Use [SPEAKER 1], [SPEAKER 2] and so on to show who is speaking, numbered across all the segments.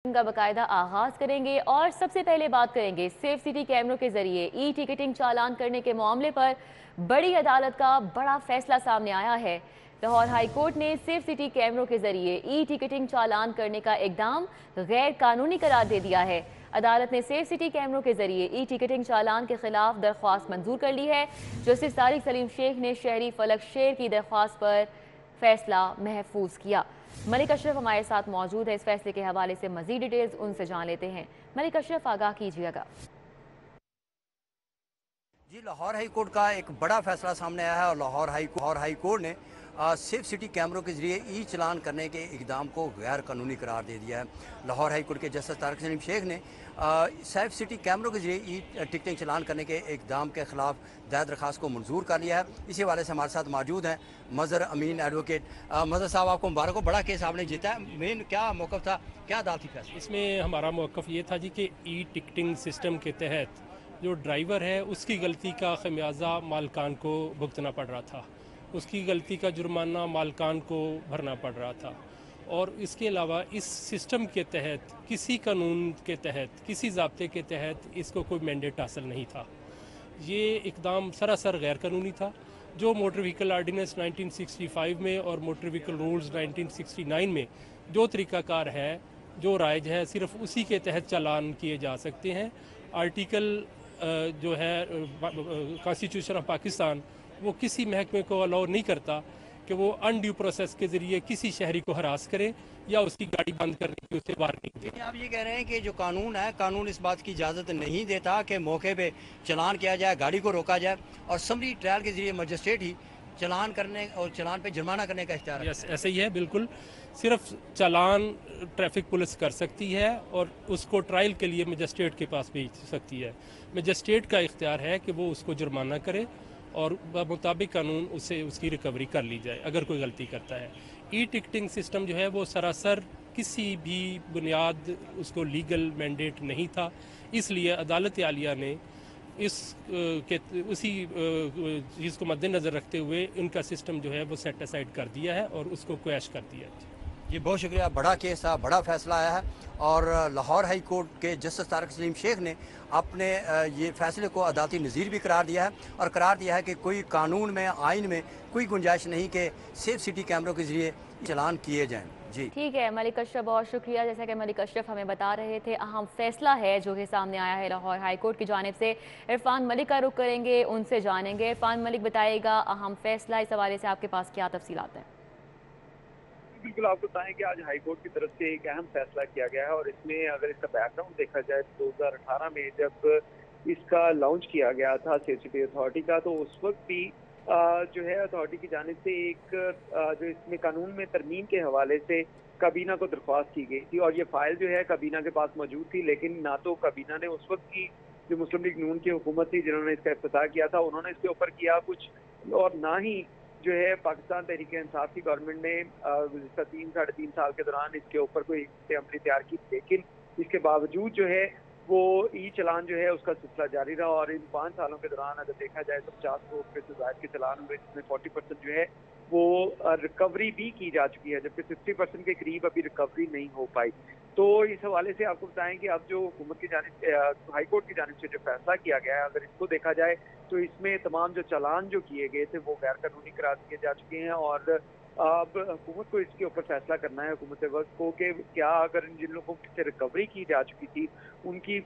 [SPEAKER 1] का बाकायदा आगाज करेंगे और सबसे पहले बात करेंगे सेफ सिटी कैमरों के जरिए ई टिकटिंग चालान करने के मामले पर बड़ी अदालत का बड़ा फैसला सामने आया है। लाहौर हाई कोर्ट ने सेफ सिटी कैमरों के जरिए ई टिकटिंग चालान करने का इकदाम गैर कानूनी करार दे दिया है। अदालत ने सेफ सिटी कैमरों के जरिए ई टिकटिंग चालान के खिलाफ दरख्वास्त मंजूर कर ली है। जस्टिस तारिक सलीम शेख ने शहरी फलक शेर की दरख्वास्त पर फैसला महफूज किया। मलिक अशरफ हमारे साथ मौजूद है। इस फैसले के हवाले से मजीद डिटेल्स उनसे जान लेते हैं। मलिक अशरफ, आगाह कीजिएगा।
[SPEAKER 2] जी, लाहौर हाई कोर्ट का एक बड़ा फैसला सामने आया है और लाहौर हाई कोर्ट ने सेफ सिटी कैमरों के जरिए ई चलान करने के इकदाम को गैर कानूनी करार दे दिया है। लाहौर हाई कोर्ट के जस्टिस तारिक सलीम शेख ने सेफ सिटी कैमरों के जरिए ई टिकटिंग चलान करने के इकदाम के खिलाफ दायर दरखास्त को मंजूर कर लिया है। इसी हवाले से हमारे साथ मौजूद हैं मजहर अमीन एडवोकेट। मजहर साहब, आपको मुबारक हो, बड़ा केस आपने जीता है। मेन क्या मौक़िफ़ था, क्या अदालती फैसला?
[SPEAKER 3] इसमें हमारा मौक़िफ़ ये था जी कि ई टिकटिंग सिस्टम के तहत जो ड्राइवर है उसकी गलती का खमियाजा मालकान को भुगतना पड़ रहा था, उसकी गलती का जुर्माना मालकान को भरना पड़ रहा था। और इसके अलावा इस सिस्टम के तहत किसी कानून के तहत किसी ज़ाब्ते के तहत इसको कोई मैंडेट हासिल नहीं था। ये इकदाम सरासर गैर कानूनी था। जो मोटर व्हीकल आर्डीनेंस 1965 में और मोटर व्हीकल रूल्स 1969 में जो तरीक़ाकार है, जो राइज है, सिर्फ उसी के तहत चालान किए जा सकते हैं। आर्टिकल जो है कॉन्स्टिट्यूशन ऑफ पाकिस्तान वो किसी महकमे को अलाउ नहीं करता कि वो अनड्यू प्रोसेस के ज़रिए किसी शहरी को हरास करे या उसकी गाड़ी बंद करने की उसे वार्निंग दे।
[SPEAKER 2] आप ये कह रहे हैं कि जो कानून है, कानून इस बात की इजाज़त नहीं देता कि मौके पे चलान किया जाए, गाड़ी को रोका जाए और समरी ट्रायल के जरिए मजिस्ट्रेट ही चलान करने और चलान पे जुर्माना करने का इख्तियार
[SPEAKER 3] यस, ऐसे ही है बिल्कुल। सिर्फ चालान ट्रैफिक पुलिस कर सकती है और उसको ट्रायल के लिए मजिस्ट्रेट के पास भेज सकती है। मजिस्ट्रेट का इख्तियार है कि वो उसको जुर्माना करे और मुताबिक कानून उसे उसकी रिकवरी कर ली जाए अगर कोई गलती करता है। ई टिकटिंग सिस्टम जो है वो सरासर किसी भी बुनियाद उसको लीगल मैंडेट नहीं था, इसलिए अदालत आलिया ने इस उसी चीज़ को मद्देनज़र रखते हुए उनका सिस्टम जो है वो सेट असाइड कर दिया है और उसको क्वैश कर दिया है।
[SPEAKER 2] जी, बहुत शुक्रिया। बड़ा केस था, बड़ा फैसला आया है और लाहौर हाई कोर्ट के जस्टिस तारिक सलीम शेख ने अपने ये फैसले को अदालती नज़ीर भी करार दिया है और करार दिया है कि कोई कानून में, आइन में कोई गुंजाइश नहीं कि सेफ सिटी कैमरों के ज़रिए चलान किए जाएँ। जी
[SPEAKER 1] ठीक है मलिक अशरफ, बहुत शुक्रिया। जैसा कि मलिक अशरफ हमें बता रहे थे, अहम फैसला है जो कि सामने आया है लाहौर हाई कोर्ट की जानिब से। इरफान मलिक का रुख करेंगे, उनसे जानेंगे। इरफान मलिक, बताइएगा अहम फैसला, इस हवाले से आपके पास क्या तफसीलात हैं?
[SPEAKER 4] बिल्कुल, आपको बताएं कि आज हाई कोर्ट की तरफ से एक अहम फैसला किया गया है और इसमें अगर इसका बैकग्राउंड देखा जाए तो 2018 में जब इसका लॉन्च किया गया था सेफ सिटी अथॉरिटी का, तो उस वक्त भी जो है अथॉरिटी की जानिब से एक जो इसमें कानून में तरमीम के हवाले से काबीना को दरख्वास्त की गई थी और ये फाइल जो है काबीना के पास मौजूद थी, लेकिन ना तो काबीना ने उस वक्त की जो मुस्लिम लीग नून की हुकूमत थी जिन्होंने इसका इफ्तिताह किया था, उन्होंने इसके ऊपर किया कुछ, और ना ही जो है पाकिस्तान तहरीक इंसाफ की गवर्नमेंट ने गुज़िश्ता 3-3.5 साल के दौरान इसके ऊपर कोई अमली तैयार की। लेकिन इसके बावजूद जो है वो ई चलान जो है उसका सिलसिला जारी रहा और इन 5 सालों के दौरान अगर देखा जाए तो 50 करोड़ रुपये से ज़ायद के चलान हुए, जिसमें 40% जो है वो रिकवरी भी की जा चुकी है, जबकि 60% के करीब अभी रिकवरी नहीं हो पाई। तो इस हवाले से आपको बताएं कि अब जो हुकूमत की जानिब हाई कोर्ट की जानिब से जो फैसला किया गया है, अगर इसको देखा जाए तो इसमें तमाम जो चालान जो किए गए थे वो गैर कानूनी करार दिए जा चुके हैं और अब हुकूमत को इसके ऊपर फैसला करना है, हुकूमत वक्त को, कि क्या अगर जिन लोगों से रिकवरी की जा चुकी थी उनकी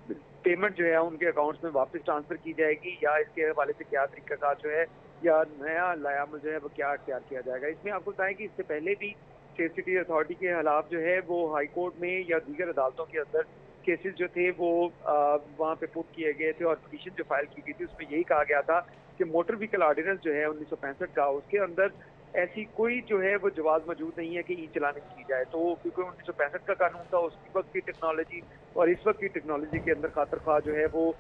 [SPEAKER 4] पेमेंट जो है उनके अकाउंट्स में वापस ट्रांसफर की जाएगी या इसके हवाले से क्या तरीकाकार जो है या नया लायामल जो है वो क्या अख्तियार किया जाएगा। इसमें आपको बताएं कि इससे पहले भी सेफ सिटी अथॉरिटी के खिलाफ जो है वो हाई कोर्ट में या दीगर अदालतों के अंदर केसेस जो थे वो वहाँ पे पुट किए गए थे और पिटीशन जो फाइल की गई थी उसमें यही कहा गया था कि मोटर व्हीकल ऑर्डिनेंस जो है 1965 का, उसके अंदर ऐसी कोई जो है वो जवाब मौजूद नहीं है कि ई चलाने की जाए। तो क्योंकि 1965 का कानून था, उस वक्त की टेक्नोलॉजी और इस वक्त की टेक्नोलॉजी के अंदर खातर खा जो है वो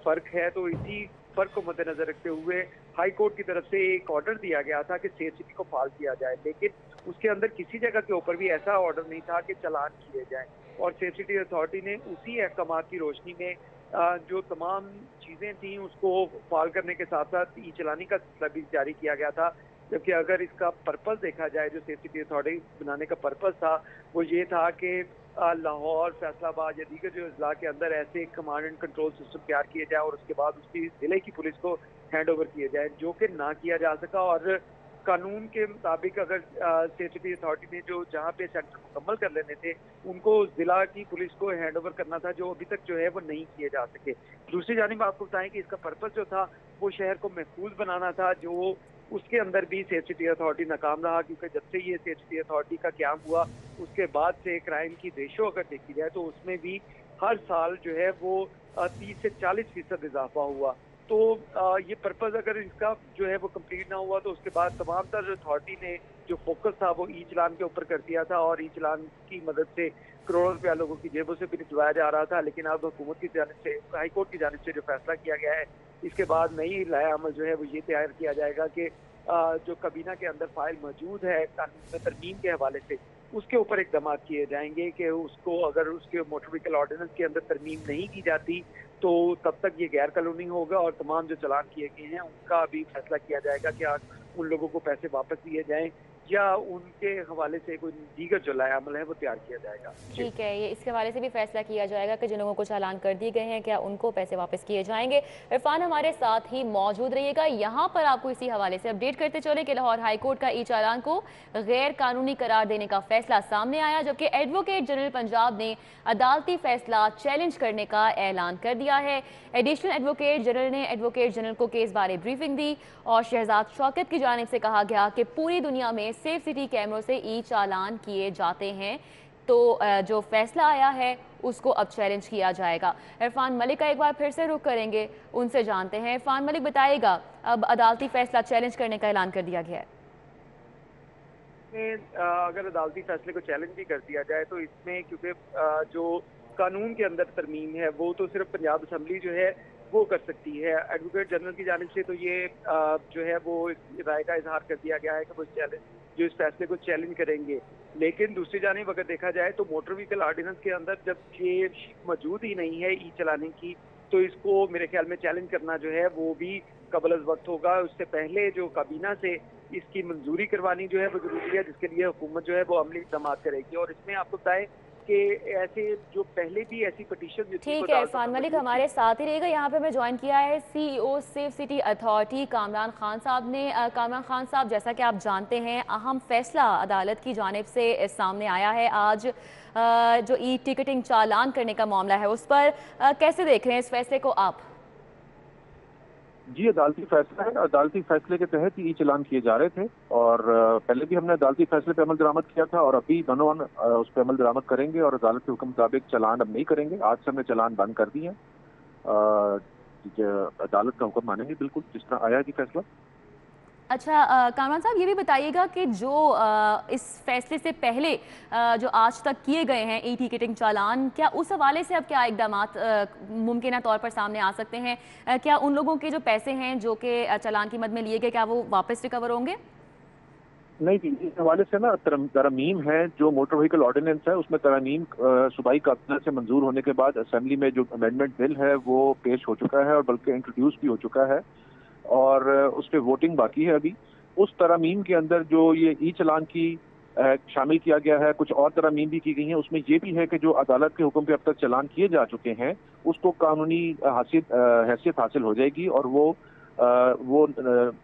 [SPEAKER 4] फ़र्क है। तो इसी फ़र्क को मद्देनजर रखते हुए हाई कोर्ट की तरफ से एक ऑर्डर दिया गया था कि सेफ सिटी को फाल किया जाए, लेकिन उसके अंदर किसी जगह के ऊपर भी ऐसा ऑर्डर नहीं था कि चलान किए जाए। और सेफ सिटी अथॉरिटी ने उसी अहकामात की रोशनी में जो तमाम चीज़ें थी उसको फाल करने के साथ साथ ई चलानी का सिलसिला भी जारी किया गया था। जबकि अगर इसका पर्पस देखा जाए, जो सेफ सिटी अथॉरिटी बनाने का पर्पस था वो ये था कि लाहौर, फैसलाबाद या दीगर जो अजला के अंदर ऐसे कमांड एंड कंट्रोल सिस्टम तैयार किए जाए और उसके बाद उसकी ज़िले की पुलिस को हैंड ओवर किए जाए, जो कि ना किया जा सका। और कानून के मुताबिक अगर सेफ सिटी अथॉरिटी ने जो जहाँ पे सेंटर मुकम्मल कर लेने थे उनको जिला की पुलिस को हैंड ओवर करना था, जो अभी तक जो है वो नहीं किए जा सके। दूसरी जानिब आपको बताएं कि इसका पर्पस जो था वो शहर को महफूज बनाना था, जो उसके अंदर भी सेफ सिटी अथॉरिटी नाकाम रहा, क्योंकि जब से ये सेफ सिटी अथॉरिटी का क्याम हुआ उसके बाद से क्राइम की रेशो अगर देखी जाए तो उसमें भी हर साल जो है वो 30 से 40% इजाफा हुआ। तो ये पर्पस अगर इसका जो है वो कंप्लीट ना हुआ तो उसके बाद तमाम तर अथॉरिटी ने जो फोकस था वो ई चलान के ऊपर कर दिया था और ई चलान की मदद से करोड़ों रुपया लोगों की जेबों से भी निकलवाया जा रहा था। लेकिन अब हुकूमत की जानिब से, हाई कोर्ट की जानिब से जो फैसला किया गया है, इसके बाद नई लाया अमल जो है वो ये तैयार किया जाएगा कि जो कबीना के अंदर फाइल मौजूद है कानून में तरमीम के हवाले से, उसके ऊपर इकदाम किए जाएंगे कि उसको अगर उसके मोटर व्हीकल ऑर्डिनेंस के अंदर तरमीम नहीं की जाती तो तब तक ये गैर कानूनी होगा और तमाम जो चलान किए गए हैं उनका भी फैसला किया जाएगा कि उन लोगों को पैसे वापस दिए जाएं या उनके हवाले से कोई दीगर जो लाया अमल है वो तैयार किया जाएगा।
[SPEAKER 1] ठीक है, ये इसके हवाले से भी फैसला किया जाएगा कि जिन लोगों को चालान कर दिए गए हैं क्या उनको पैसे वापस किए जाएंगे। इरफान हमारे साथ ही मौजूद रहिएगा, यहाँ पर आपको इसी हवाले से अपडेट करते चले कि लाहौर हाई कोर्ट का ई चालान को गैर कानूनी करार देने का फैसला सामने आया, जबकि एडवोकेट जनरल पंजाब ने अदालती फैसला चैलेंज करने का ऐलान कर दिया है। एडिशनल एडवोकेट जनरल ने एडवोकेट जनरल को केस बारे ब्रीफिंग दी और शहजाद शौकत की जानिब से कहा गया कि पूरी दुनिया में सेफ सिटी कैमरों से ई चालान किए जाते हैं, तो जो फैसला आया है उसको अब चैलेंज किया जाएगा। इरफान मलिक का एक बार फिर से रुख करेंगे, उनसे जानते हैं। इरफान मलिक बताएगा, अब अदालती फैसला चैलेंज करने का ऐलान कर दिया गया है।
[SPEAKER 4] अगर अदालती फैसले को चैलेंज भी कर दिया जाए तो इसमें क्योंकि जो कानून के अंदर तरमीम है वो तो सिर्फ पंजाब असम्बली जो है वो कर सकती है। एडवोकेट जनरल की जानिब से तो ये जो है वो राय का इजहार कर दिया गया है कि वो जो इस फैसले को चैलेंज करेंगे। लेकिन दूसरी जानिब अगर देखा जाए तो मोटर व्हीकल ऑर्डिनेंस के अंदर जब ये मौजूद ही नहीं है ई चलाने की, तो इसको मेरे ख्याल में चैलेंज करना जो है वो भी कबल अज़ वक्त होगा। उससे पहले जो काबीना से इसकी मंजूरी करवानी जो है वो जरूरी है, जिसके लिए हुकूमत जो है वो अमली इक़दाम करेगी। और इसमें आपको बताएं कि ऐसे जो पहले भी ऐसी पिटीशन,
[SPEAKER 1] ठीक है इरफान मलिक हमारे साथ ही रहेगा। यहाँ पे मैं ज्वाइन किया है CEO safe city authority Kamran Khan साहब ने। कामरान खान साहब, जैसा कि आप जानते हैं अहम फैसला अदालत की जानिब से सामने आया है आज, जो ई टिकटिंग चालान करने का मामला है उस पर कैसे देख रहे हैं इस फैसले को आप?
[SPEAKER 5] जी, अदालती फैसला है। अदालती फैसले के तहत ई चलान किए जा रहे थे और पहले भी हमने अदालती फैसले पे अमल दरामद किया था और अभी दोनों उस पर अमल दरामद करेंगे और अदालत के हुक्म मुताबिक चलान अब नहीं करेंगे। आज से हमने चलान बंद कर दिए हैं। अदालत का हुक्म मानेंगे बिल्कुल जिस तरह आया कि फैसला।
[SPEAKER 1] अच्छा कामरान साहब, ये भी बताइएगा कि जो इस फैसले से पहले जो आज तक किए गए हैं ई टिकटिंग चालान, क्या उस हवाले से अब क्या इकदामात मुमकिन तौर पर सामने आ सकते हैं? क्या उन लोगों के जो पैसे हैं जो कि चालान की मद में लिए गए, क्या वो वापस रिकवर होंगे?
[SPEAKER 5] नहीं जी, इस हवाले से ना तरमीम है, जो मोटर व्हीकल ऑर्डिनेंस है उसमें तरमीम सूबाई काबीना से मंजूर होने के बाद असेंबली में जो अमेंडमेंट बिल है वो पेश हो चुका है और बल्कि इंट्रोड्यूस भी हो चुका है और उस पर वोटिंग बाकी है अभी। उस तरमीम के अंदर जो ये ई चलान की शामिल किया गया है, कुछ और तरमीम भी की गई हैं। उसमें ये भी है कि जो अदालत के हुक्म पे अब तक चलान किए जा चुके हैं उसको कानूनी हैसियत हासिल हो जाएगी और वो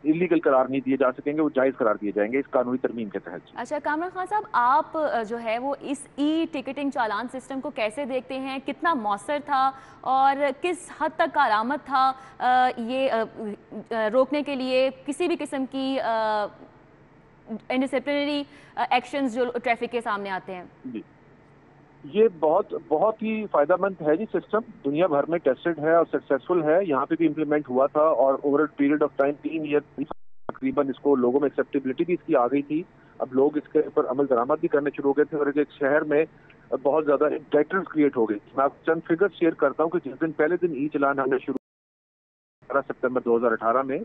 [SPEAKER 5] इलीगल करार नहीं दिए जा सकेंगे, वो जायज़ करार दिए जाएंगे इस कानूनी तरमीम के तहत।
[SPEAKER 1] अच्छा कामरान खान साहब, आप जो है वो इस ई टिकटिंग चालान सिस्टम को कैसे देखते हैं? कितना मौसर था और किस हद तक कारआमद था ये रोकने के लिए किसी भी किस्म की इनडिसिप्लिनरी एक्शंस जो ट्रैफिक के सामने आते हैं?
[SPEAKER 5] जी, ये बहुत ही फायदेमंद है जी। सिस्टम दुनिया भर में टेस्टेड है और सक्सेसफुल है, यहाँ पे भी इम्प्लीमेंट हुआ था और over period of time 3 year तकरीबन इसको लोगों में एक्सेप्टेबिलिटी भी इसकी आ गई थी। अब लोग इसके ऊपर अमल दरामद भी करने शुरू हो गए थे और एक शहर में बहुत ज्यादा इंटरेक्टर्स क्रिएट हो गई। मैं आपको चंद फिगर्स शेयर करता हूँ कि जिस दिन पहले दिन ई चलान हमने शुरू 18 सितंबर 2018 में,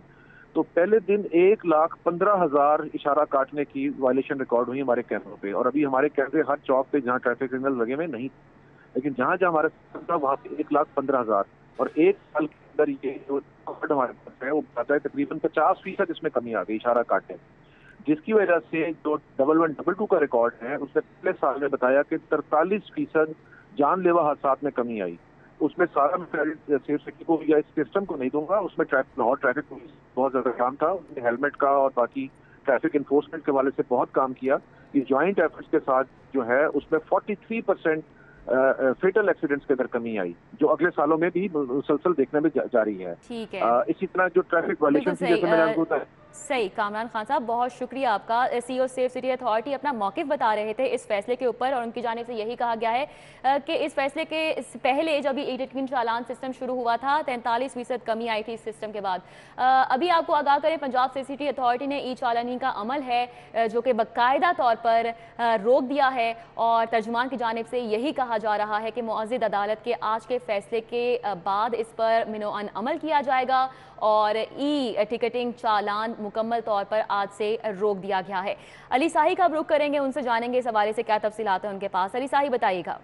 [SPEAKER 5] तो पहले दिन 1,15,000 इशारा काटने की वायलेशन रिकॉर्ड हुई हमारे कैमरों पे। और अभी हमारे कैमरे हर चौक पे जहाँ ट्रैफिक सिग्नल लगे हुए नहीं, लेकिन जहाँ जहाँ हमारे था वहाँ पे 1,15,000 और एक साल के अंदर ये जो रिकॉर्ड हमारे पास है वो बताता है तकरीबन 50% इसमें कमी आ गई इशारा काटने। جس کی وجہ سے جو 1122 کا ریکارڈ ہے اس نے پچھلے سال میں بتایا کہ 43% جان لیوا حادثات میں کمی آئی. اس میں سارا میں کریڈٹ سیف سٹی کو یا اس سسٹم کو نہیں دوں گا. اس میں لاہور ٹریفک پولیس بہت زیادہ کام تھا. اس نے ہیلمٹ کا اور باقی ٹریفک انفورسمنٹ کے حوالے سے بہت کام کیا. یہ جوائنٹ ایفرٹس کے ساتھ جو ہے اس میں 43% فیٹل ایکسیڈنٹس کے اندر کمی آئی, جو اگلے سالوں میں بھی مسلسل دیکھنے میں جاری ہے.
[SPEAKER 1] ٹھیک ہے,
[SPEAKER 5] اسی طرح جو ٹریفک وائلیشن تھی جیسے میں نے آپ کو بتایا.
[SPEAKER 1] صحیح. کامران خان صاحب بہت شکریہ آپ کا. سی او سیف سٹی اتھارٹی اپنا موقف بتا رہے تھے اس فیصلے کے اوپر, اور ان کی جانب سے یہی کہا گیا ہے کہ اس فیصلے کے پہلے جب یہ ای ٹکٹنگ چالان سسٹم شروع ہوا تھا 43% کمی آئی تھی اس سسٹم کے بعد. ابھی آپ کو آگاہ کریں, پنجاب سیف سٹی اتھارٹی نے ای چالانی کا عمل ہے جو کہ باقاعدہ طور پر روک دیا ہے, اور ترجمان کی جانب سے یہی کہا جا رہا ہے کہ معزز عدالت کے آج کے فیصلے کے بعد اس پر منوعن عمل کیا جائے گا اور ای ٹکٹنگ چالان مکمل طور پر آج سے روک دیا گیا ہے. علی ساہی کا رخ کریں گے, ان سے جانیں گے اس حوالے سے کیا تفصیلات ہیں ان کے پاس. علی ساہی بتائیے گا.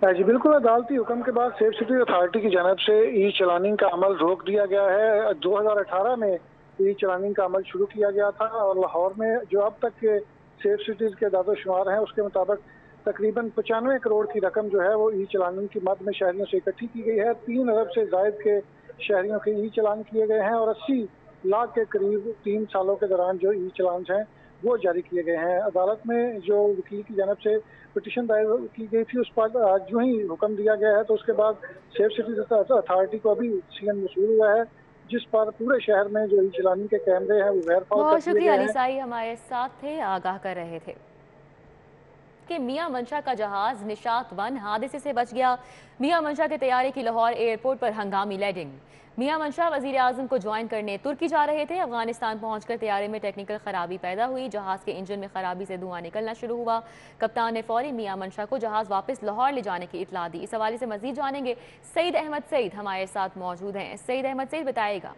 [SPEAKER 6] جی بالکل, عدالتی حکم کے بعد سیف سٹی اتھارٹی کی جانب سے ای چلاننگ کا عمل روک دیا گیا ہے. 2018 میں ای چلاننگ کا عمل شروع کیا گیا تھا, اور لاہور میں جو اب تک کے سیف سٹیز کے اعداد و شمار ہیں اس کے مطابق تقریباً 95 کروڑ کی رقم جو ہے وہ ای چلاننگ کی مد میں شہریوں سے اکٹھی کی گئی ہے. 3 ارب سے زائد کے شہریوں کے ای چلان کیے گئے ہیں, اور 80 لاکھ کے قریب 3 سالوں کے دوران جو ای چلانز ہیں وہ جاری کیے گئے ہیں. عدالت میں جو وکیل کی جانب سے پٹیشن دائر کی گئی تھی اس پر جو ہی حکم دیا گیا ہے, تو اس کے بعد سیف سٹی اتھارٹی کو ابھی ڈیسیژن موصول ہوا ہے جس پر پورے شہر میں جو ای چلانی کے کیمرے ہیں وہ غیر فعال
[SPEAKER 1] بہت
[SPEAKER 6] کر دیے
[SPEAKER 1] شکریہ
[SPEAKER 6] گئے
[SPEAKER 1] علی
[SPEAKER 6] ہیں.
[SPEAKER 1] ساہی, ہمارے ساتھ تھے, آگاہ کر رہے تھے کہ میاں منشا کا جہاز نشاط 1 حادثے سے بچ گیا. میاں منشا کے طیارے کی لاہور ایئرپورٹ پر ہنگامی لینڈنگ. میاں منشا وزیر اعظم کو جوائن کرنے ترکی جا رہے تھے. افغانستان پہنچ کر طیارے میں ٹیکنیکل خرابی پیدا ہوئی. جہاز کے انجن میں خرابی سے دھواں نکلنا شروع ہوا. کپتان نے فوری میاں منشا کو جہاز واپس لاہور لے جانے کی اطلاع دی. اس حوالے سے مزید جانیں گے. سعید احمد سعید ہمارے ساتھ موجود ہیں. سعید احمد سعید بتائے گا.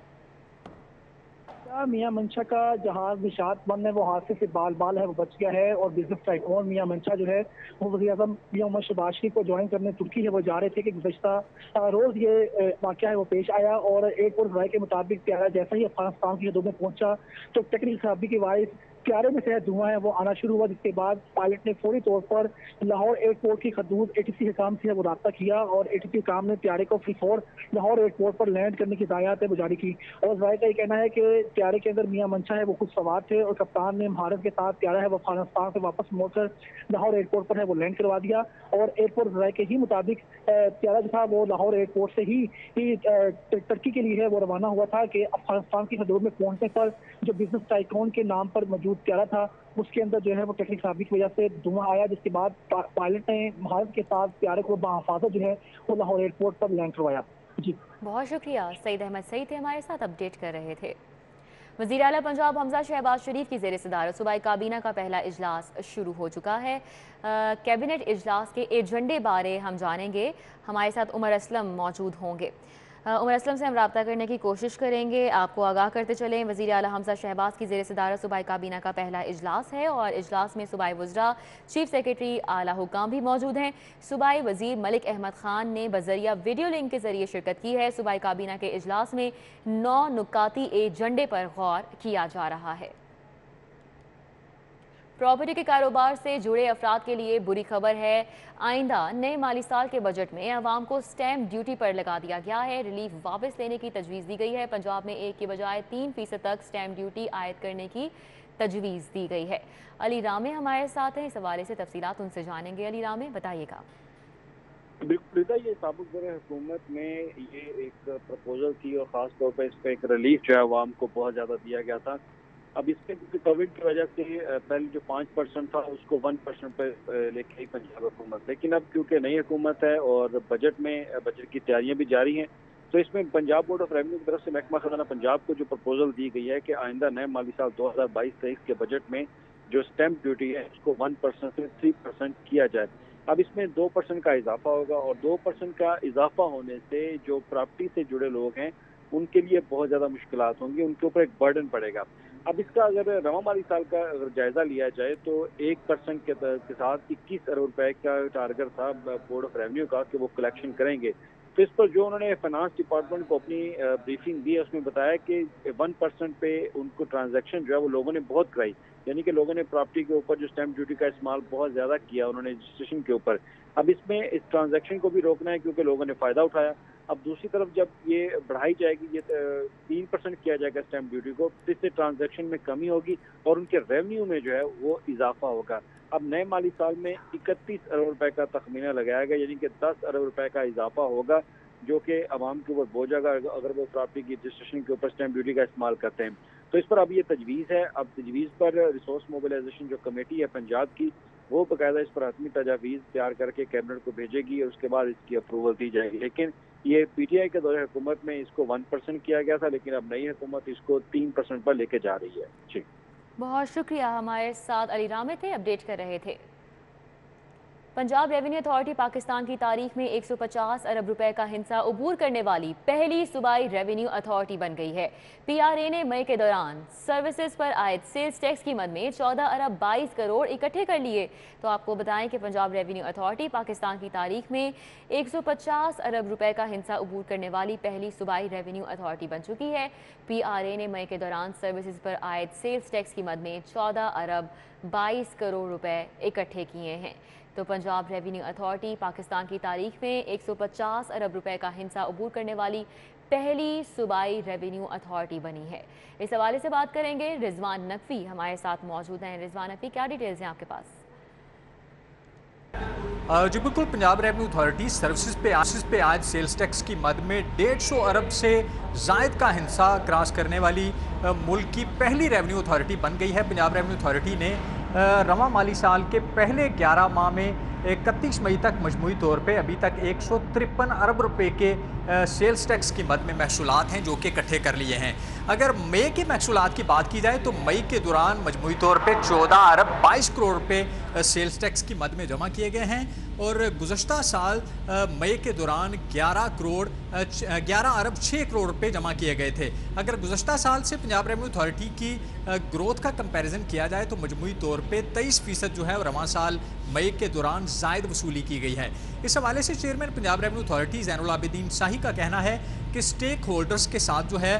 [SPEAKER 7] میاں منشا کا جہاز نشاط 1 ہے وہ حادثے سے بال ہے, وہ بچ گیا ہے, اور بزنس ٹائکون میاں منشا جو ہے وہ وزیر اعظم میاں محمد شہباز شریف کو جوائن کرنے ترکی ہے وہ جا رہے تھے کہ گزشتہ روز یہ واقعہ ہے وہ پیش آیا, اور ایئرپورٹ ذرائع کے مطابق طیارہ جیسا ہی افغانستان کی حدود میں پہنچا تو ٹیکنیکل خرابی کے باعث طیارے میں سے دھواں ہے وہ آنا شروع ہوا, جس کے بعد پائلٹ نے فوری طور پر لاہور ایئرپورٹ کی حدود ATC حکام سے وہ رابطہ کیا, اور ATC حکام نے طیارے کو فری فور لاہور ایئرپورٹ پر لینڈ کرنے کی ہدایات ہے وہ جاری کی. اور ذرائع کا یہ کہنا ہے کہ طیارے کے اندر میاں منشا ہے وہ خود سوار تھے, اور کپتان نے مہارت کے ساتھ طیارہ ہے وہ افغانستان سے واپس موڑ کر لاہور ایئرپورٹ پر ہے وہ لینڈ کروا دیا. اور ایئرپورٹ ذرائع کے ہی مطابق طیارہ جو تھا وہ لاہور ایئرپورٹ سے ہی ترکی کے لیے ہے وہ روانہ ہوا تھا کہ افغانستان کی حدود میں پہنچنے پر جو بزنس ٹائکون کے نام پر موجود طیارہ تھا اس کے اندر جو ہے وہ ٹیکنیکل خرابی کی وجہ سے دھواں آیا, جس کے بعد پائلٹ نے مہارت کے ساتھ طیارے کو بحفاظت جو ہے وہ لاہور ایئرپورٹ پر لینڈ کروایا. جی
[SPEAKER 1] بہت شکریہ. سعید احمد سعید تھے ہمارے ساتھ, اپڈیٹ کر رہے تھے. وزیر اعلیٰ پنجاب حمزہ شہباز شریف کی زیر صدارت صوبائی کابینہ کا پہلا اجلاس شروع ہو چکا ہے. کیبنٹ اجلاس کے ایجنڈے بارے ہم جانیں گے. ہمارے ساتھ عمر اسلم موجود ہوں گے. عمر اسلم سے ہم رابطہ کرنے کی کوشش کریں گے. آپ کو آگاہ کرتے چلیں, وزیر اعلیٰ حمزہ شہباز کی زیر صدارت صوبائی کابینہ کا پہلا اجلاس ہے, اور اجلاس میں صوبائی وزراء, چیف سیکریٹری, اعلیٰ حکام بھی موجود ہیں. صوبائی وزیر ملک احمد خان نے بذریعہ ویڈیو لنک کے ذریعے شرکت کی ہے. صوبائی کابینہ کے اجلاس میں 9 نکاتی ایجنڈے پر غور کیا جا رہا ہے. پراپرٹی کے کاروبار سے جڑے افراد کے لیے بری خبر ہے. آئندہ نئے مالی سال کے بجٹ میں عوام کو سٹیمپ ڈیوٹی پر لگا دیا گیا ہے. ریلیف واپس لینے کی تجویز دی گئی ہے. پنجاب میں 1 کے بجائے 3% تک سٹیمپ ڈیوٹی عائد کرنے کی تجویز دی گئی ہے. علی رامے ہمارے ساتھ ہیں, اس حوالے سے تفصیلات ان سے جانیں گے. علی رامے بتائیے گا.
[SPEAKER 8] بالکل, یہ سابق زیر حکومت میں یہ ایک پرپوزل تھی, اور خاص طور پر اس پہ ایک ریلیف جو ہے عوام کو بہت زیادہ دیا گیا تھا. اب اس پہ کووڈ کی وجہ سے پہلے جو 5% تھا اس کو 1% پہ لے کے پنجاب حکومت, لیکن اب کیونکہ نئی حکومت ہے اور بجٹ کی تیاریاں بھی جاری ہیں, تو اس میں پنجاب بورڈ آف ریونیو کی طرف سے محکمہ خزانہ پنجاب کو جو پرپوزل دی گئی ہے کہ آئندہ نئے مالی سال 2022-23 کے بجٹ میں جو سٹیمپ ڈیوٹی ہے اس کو 1% سے 3% کیا جائے. اب اس میں 2% کا اضافہ ہوگا, اور 2% کا اضافہ ہونے سے جو پراپرٹی سے جڑے لوگ ہیں ان کے لیے بہت زیادہ مشکلات ہوں گی, ان کے اوپر ایک برڈن پڑے گا. اب اس کا اگر رواں مالی سال کا اگر جائزہ لیا جائے تو 1% کے ساتھ 21 ارب روپے کا ٹارگٹ تھا بورڈ آف ریونیو کا کہ وہ کلیکشن کریں گے. تو اس پر جو انہوں نے فائنانس ڈپارٹمنٹ کو اپنی بریفنگ دی ہے اس میں بتایا کہ 1% پہ ان کو ٹرانزیکشن جو ہے وہ لوگوں نے بہت کرائی, یعنی کہ لوگوں نے پراپرٹی کے اوپر جو سٹیمپ ڈیوٹی کا استعمال بہت زیادہ کیا انہوں نے رجسٹریشن کے اوپر. اب اس میں اس ٹرانزیکشن کو بھی روکنا ہے کیونکہ لوگوں نے فائدہ اٹھایا. اب دوسری طرف جب یہ بڑھائی جائے گی، یہ 3% کیا جائے گا اسٹیمپ ڈیوٹی کو، تو اس سے ٹرانزیکشن میں کمی ہوگی اور ان کے ریونیو میں جو ہے وہ اضافہ ہوگا. اب نئے مالی سال میں 31 ارب روپے کا تخمینہ لگایا گیا، یعنی کہ 10 ارب روپے کا اضافہ ہوگا جو کہ عوام کے اوپر بوجھ گا اگر وہ پراپرٹی کی رجسٹریشن کے اوپر اسٹیمپ ڈیوٹی کا استعمال کرتے ہیں. تو اس پر اب یہ تجویز ہے. اب تجویز پر ریسورس موبلائزیشن جو کمیٹی ہے پنجاب کی، وہ باقاعدہ اس پر حتمی تجاویز تیار کر کے کیبنٹ کو بھیجے گی اور اس کے بعد اس کی اپروول دی جائے گی. لیکن یہ پی ٹی آئی کے دور حکومت میں اس کو 1% کیا گیا تھا، لیکن اب نئی حکومت اس کو 3% پر لے کے جا رہی ہے. جی
[SPEAKER 1] بہت شکریہ، ہمارے ساتھ علی رامے تھے، اپڈیٹ کر رہے تھے. پنجاب ریونیو اتھارٹی پاکستان کی تاریخ میں 150 ارب روپے کا ہنسہ عبور کرنے والی پہلی صوبائی ریونیو اتھارٹی بن گئی ہے. پی آر اے نے مئی کے دوران سروسز پر عائد سیلز ٹیکس کی مد میں 14 ارب 22 کروڑ اکٹھے کر لیے. تو آپ کو بتائیں کہ پنجاب ریونیو اتھارٹی پاکستان کی تاریخ میں 150 ارب روپے کا ہنسہ عبور کرنے والی پہلی صوبائی ریونیو اتھارٹی بن چکی ہے. پی آر اے نے مئی کے دوران سروسز پر عائد سیلز ٹیکس کی مد میں 14 ارب 22 کروڑ روپے اکٹھے کیے ہیں. تو پنجاب ریونیو اتھارٹی پاکستان کی تاریخ میں 150 ارب روپے کا ہنسہ عبور کرنے والی پہلی صوبائی ریونیو اتھارٹی بنی ہے. اس حوالے سے بات کریں گے، رضوان نقوی ہمارے ساتھ موجود ہیں. رضوان نقوی، کیا ڈیٹیلز ہیں آپ کے پاس؟
[SPEAKER 9] جی بالکل، پنجاب ریونیو اتھارٹی سروسز پہ عائد سیلز ٹیکس کی مد میں 150 ارب سے زائد کا ہنسہ کراس کرنے والی ملک کی پہلی ریونیو اتھارٹی بن گئی ہے. پنجاب ریونیو اتھارٹی نے رواں مالی سال کے پہلے 11 ماہ میں 31 مئی تک مجموعی طور پہ ابھی تک 153 ارب روپے کے سیلز ٹیکس کی مد میں محصولات ہیں جو کہ اکٹھے کر لیے ہیں. اگر مئی کے محصولات کی بات کی جائے تو مئی کے دوران مجموعی طور پہ 14 ارب 22 کروڑ روپے سیلز ٹیکس کی مد میں جمع کیے گئے ہیں اور گزشتہ سال مئی کے دوران 11 ارب 6 کروڑ روپے جمع کیے گئے تھے. اگر گزشتہ سال سے پنجاب ریونیو اتھارٹی کی گروتھ کا کمپیریزن کیا جائے تو مجموعی طور پہ 23% جو ہے رواں سال مئی کے دوران زائد وصولی کی گئی ہے. اس حوالے سے چیئرمین پنجاب ریونیو اتھارٹی زین العابدین شاہی کا کہنا ہے کہ سٹیک ہولڈرز کے ساتھ جو ہے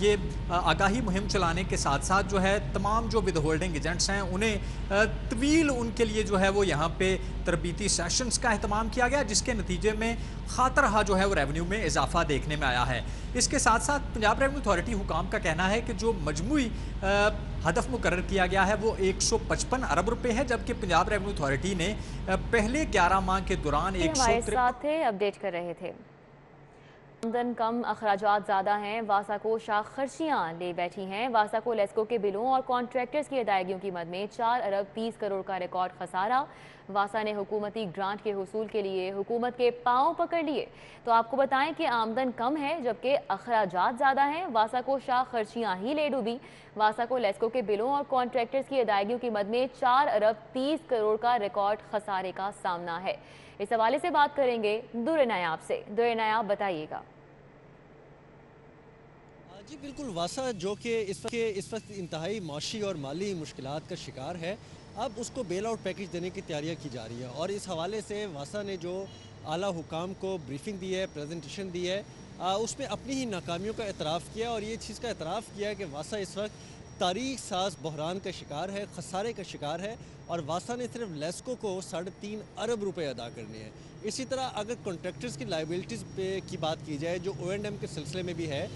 [SPEAKER 9] یہ آگاہی مہم چلانے کے ساتھ ساتھ جو ہے تمام جو ود ہولڈنگ ایجنٹس ہیں انہیں طویل ان کے لیے جو ہے وہ یہاں پہ تربیتی سیشنز کا اہتمام کیا گیا جس کے نتیجے میں خاطرہا جو ہے وہ ریونیو میں اضافہ دیکھنے میں آیا ہے. اس کے ساتھ ساتھ پنجاب ریونیو اتھارٹی حکام کا کہنا ہے کہ جو مجموعی ہدف مقرر کیا گیا ہے وہ 155 ارب روپے ہے، جبکہ پنجاب ریونیو اتھارٹی نے پہلے 11 ماہ کے دوران
[SPEAKER 1] ہمارے ساتھ تھے، اپڈیٹ کر رہے تھے. آمدن کم، اخراجات زیادہ ہیں، واسا کو شاخ خرچیاں لے بیٹھی ہیں. واسا کو لیسکو کے بلوں اور کانٹریکٹرز کی ادائیگیوں کی مد میں 4 ارب 30 کروڑ کا ریکارڈ خسارہ. واسا نے حکومتی گرانٹ کے حصول کے لیے حکومت کے پاؤں پکڑ لیے. تو آپ کو بتائیں کہ آمدن کم ہے جبکہ اخراجات زیادہ ہیں. واسا کو شاخ خرچیاں ہی لے ڈوبی. واسا کو لیسکو کے بلوں اور کانٹریکٹرز کی ادائیگیوں کی مد میں 4 ارب 30 کروڑ کا ریکارڈ خسارے کا سامنا ہے. اس حوالے سے بات کریں گے در نایاب سے. در نایاب، بتائیے گا.
[SPEAKER 10] جی بالکل، واسا جو کہ اس وقت انتہائی معاشی اور مالی مشکلات کا شکار ہے، اب اس کو بیل آؤٹ پیکج دینے کی تیاریاں کی جا رہی ہیں اور اس حوالے سے واسا نے جو اعلیٰ حکام کو بریفنگ دی ہے، پریزنٹیشن دی ہے، اس میں اپنی ہی ناکامیوں کا اعتراف کیا اور یہ چیز کا اعتراف کیا کہ واسا اس وقت تاریخ ساز بحران کا شکار ہے، خسارے کا شکار ہے اور واسا نے صرف لیسکو کو 3.5 ارب روپے ادا کرنے ہیں. اسی طرح اگر کانٹریکٹرز کی لائبلٹیز پہ کی بات کی جائے جو O&M کے سلسلے میں بھی ہے،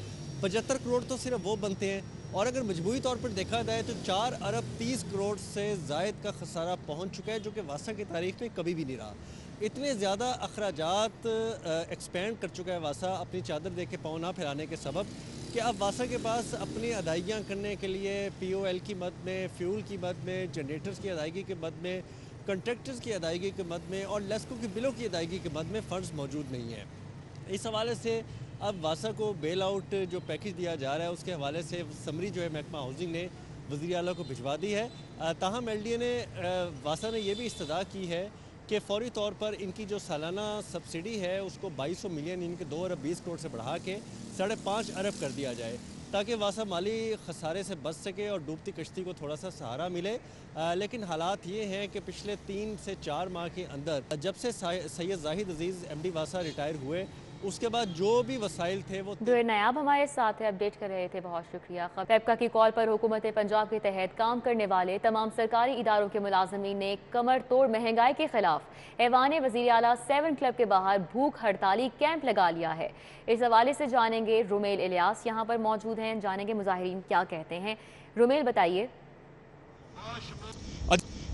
[SPEAKER 10] 75 کروڑ تو صرف وہ بنتے ہیں اور اگر مجموعی طور پر دیکھا جائے تو 4 ارب 30 کروڑ سے زائد کا خسارہ پہنچ چکا ہے جو کہ واسا کی تاریخ میں کبھی بھی نہیں رہا. اتنے زیادہ اخراجات ایکسپینڈ کر چکا ہے واسا اپنی چادر دے کے پاؤں نہ پھیلانے کے سبب کہ اب واسا کے پاس اپنی ادائیگیاں کرنے کے لیے POL کی مد میں، فیول کی مد میں، جنریٹرز کی ادائیگی کے مد میں، کنٹریکٹرز کی ادائیگی کے مد میں اور لیسکو کی بلوں کی ادائیگی کے مد میں فنڈز موجود نہیں ہیں. اس حوالے سے اب واسا کو بیل آؤٹ جو پیکج دیا جا رہا ہے اس کے حوالے سے سمری جو ہے محکمہ ہاؤسنگ نے وزیر اعلیٰ کو بھجوا دی ہے. تاہم LDA نے واسا نے یہ بھی استدعا کی ہے کہ فوری طور پر ان کی جو سالانہ سبسڈی ہے اس کو 2200 ملین ان کے 2 ارب 20 کروڑ سے بڑھا کے 5.5 ارب کر دیا جائے تاکہ واسا مالی خسارے سے بچ سکے اور ڈوبتی کشتی کو تھوڑا سا سہارا ملے. لیکن حالات یہ ہیں کہ پچھلے 3 سے 4 ماہ کے اندر جب سے سید زاہد عزیز MD واسا ریٹائر ہوئے उसके बाद जो भी वसाइल थे वो
[SPEAKER 1] दुए नायाब हमारे साथ अपडेट कर रहे थे, बहुत शुक्रिया। पेपका की कॉल पर हुकूमत पंजाब के तहत काम करने वाले तमाम सरकारी इदारों के मुलाजमीन ने कमर तोड़ महंगाई के खिलाफ ऐवान वज़ीर आला 7 क्लब के बाहर भूख हड़ताली कैंप लगा लिया है। इस हवाले से जानेंगे रुमेल इलियास यहाँ पर मौजूद हैं, जानेंगे मुजाहिरीन क्या कहते हैं। रुमेल बताइए।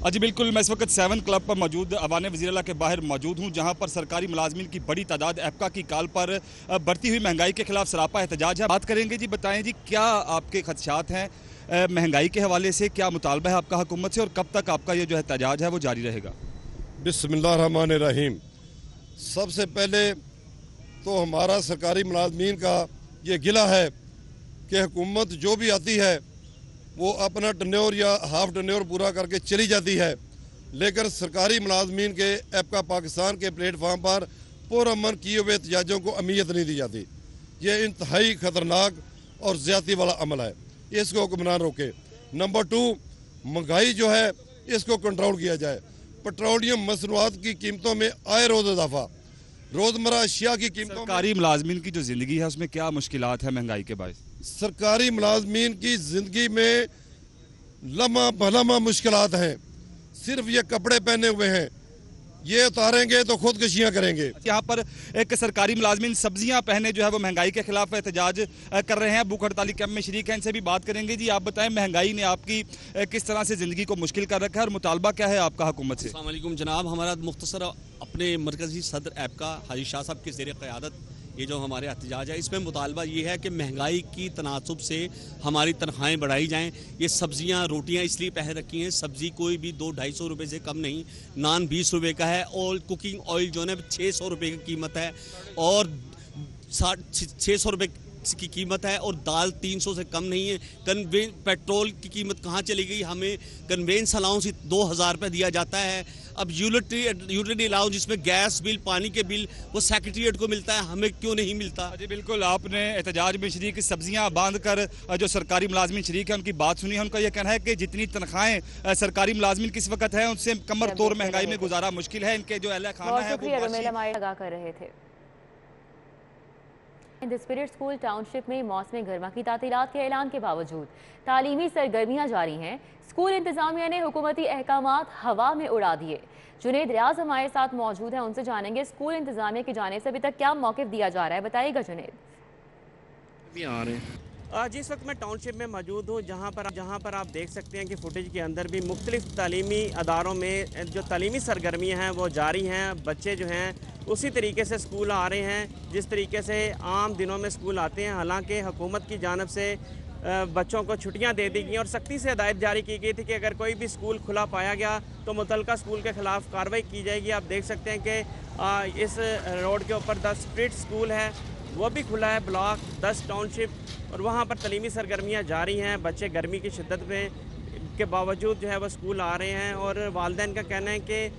[SPEAKER 11] जी बिल्कुल, मैं इस वक्त 7 क्लब पर मौजूद ऐवान वज़ीर आला के बाहर मौजूद हूँ, जहाँ पर सरकारी मुलाजमीन की बड़ी तादाद एपका की कॉल पर बढ़ती हुई महंगाई के खिलाफ सरापा एहतजाज है। बात करेंगे जी, बताएं जी क्या आपके खदशात हैं महंगाई के हवाले से, क्या मुतालबा है आपका हुकूमत से और कब तक आपका ये जो एहतजाज है वो जारी रहेगा?
[SPEAKER 12] बिस्मिल्लाहिर्रहमानिर्रहीम। सबसे पहले तो हमारा सरकारी मुलाजमीन का ये गिला है कि हुकूमत जो भी आती है वो अपना टर्नओवर या हाफ टर्नओवर पूरा करके चली जाती है, लेकिन सरकारी मुलाजमीन के एपका पाकिस्तान के प्लेटफार्म पर पुरअमन किए हुए एहतजाजों को अहमियत नहीं दी जाती। ये इंतहाई ख़तरनाक और ज़्यादती वाला अमल है, इसको हुक्मरान रोके। नंबर 2, महंगाई जो है इसको कंट्रोल किया जाए। पेट्रोलियम मसनूआत की कीमतों में आए रोज़ इजाफा, रोज़मर्रा अशिया की कीमतों में।
[SPEAKER 11] सरकारी मुलाजमीन की जो ज़िंदगी है उसमें क्या मुश्किलात है महंगाई के बायस?
[SPEAKER 12] सरकारी मुलाजमीन की ज़िंदगी में लम्हा भलमा मुश्किलात हैं। सिर्फ ये कपड़े पहने हुए हैं, ये उतारेंगे तो खुदकुशियाँ करेंगे।
[SPEAKER 11] यहाँ पर एक सरकारी मुलाजमीन सब्जियाँ पहने जो है वो महंगाई के खिलाफ एहतजाज कर रहे हैं, भूख हड़ताली कैंप में शरीक हैं, इनसे भी बात करेंगे। जी आप बताएं, महंगाई ने आपकी किस तरह से ज़िंदगी को मुश्किल कर रखा है और मुतालबा क्या है आपका हुकूमत से?
[SPEAKER 13] अस्सलाम वालेकुम जनाब, हमारा मुख्तसर अपने मरकज़ी सदर एपका हाजी शाह साहब के ज़ेर क़यादत ये जो हमारे एहतजाज है, इसमें मुतालबा ये है कि महंगाई की तनासुब से हमारी तनख्वाहें बढ़ाई जाएँ। ये सब्ज़ियाँ रोटियाँ इसलिए पहन रखी हैं, सब्ज़ी कोई भी 200-250 रुपये से कम नहीं, नान 20 रुपये का है, और कुकिंग ऑयल जो है 600 रुपये की कीमत है, और 600 रुपये की कीमत है, और दाल 300 से कम नहीं है। पेट्रोल की कीमत कहाँ चली गई? हमें कन्वेंस अलाउंस 2000 रुपये दिया जाता है। अब यूटिलिटी अलाउंस जिसमें गैस बिल, पानी के बिल, वो सेक्रेटरीट को मिलता है, हमें क्यों नहीं मिलता?
[SPEAKER 11] जी बिल्कुल, आपने एहतजाज में शरीक सब्जियां बांध कर जो सरकारी मुलाजमीन शरीक है उनकी बात सुनी है। उनका यह कहना है कि जितनी तनख्वाहें सरकारी मुलाजमीन किस वक्त है उनसे कमर तोड़ महंगाई में गुजारा मुश्किल है। इनके जो अहल खाना है वो
[SPEAKER 1] लगा कर रहे थे। द स्पिरिट स्कूल टाउनशिप में मौसम गर्मा की तातीलात के ऐलान के बावजूद तालीमी सरगर्मियां जारी हैं। स्कूल इंतजामिया ने हुकूमती अहकामात हवा में उड़ा दिए। जुनेद रियाज हमारे साथ मौजूद हैं, उनसे जानेंगे स्कूल इंतजामिया की जाने से अभी तक क्या मौक़िफ़ दिया जा रहा है, बताइएगा जुनेद।
[SPEAKER 14] जी इस वक्त मैं टाउनशिप में मौजूद हूँ, जहाँ पर आप देख सकते हैं कि फुटेज के अंदर भी मुख्तलिफ तालीमी अदारों में जो तालीमी सरगर्मियाँ हैं वो जारी हैं। बच्चे जो हैं उसी तरीके से स्कूल आ रहे हैं जिस तरीके से आम दिनों में स्कूल आते हैं। हालांकि हुकूमत की जानिब से बच्चों को छुट्टियां दे दी गई और सख्ती से हिदायत जारी की गई थी कि अगर कोई भी स्कूल खुला पाया गया तो मुतलका स्कूल के ख़िलाफ़ कार्रवाई की जाएगी। आप देख सकते हैं कि इस रोड के ऊपर द स्पिरिट स्कूल है, वो भी खुला है, ब्लॉक 10 टाउनशिप, और वहाँ पर तालीमी सरगर्मियाँ जारी हैं। बच्चे गर्मी की शिद्दत में के बावजूद जो है वो स्कूल आ रहे हैं, और वालिदैन का कहना है कि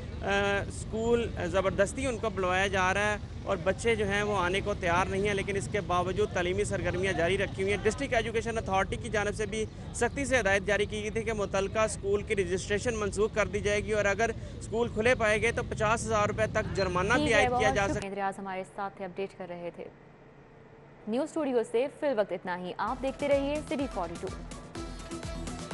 [SPEAKER 14] स्कूल ज़बरदस्ती उनको बुलवाया जा रहा है और बच्चे जो हैं वो आने को तैयार नहीं हैं, लेकिन इसके बावजूद तालीमी सरगर्मियाँ जारी रखी हुई हैं। डिस्ट्रिक्ट एजुकेशन अथॉरिटी की जानिब से भी सख्ती से हिदायत जारी की गई थी कि मुतलका स्कूल की रजिस्ट्रेशन मनसूख कर दी जाएगी, और अगर स्कूल खुले पाए गए तो 50,000 रुपये तक जुर्माना भी आयद किया जा सकता है।
[SPEAKER 1] हमारे साथ अपडेट कर रहे थे। न्यूज़ स्टूडियो से फिल वक्त इतना ही। आप देखते रहिए सिटी 42।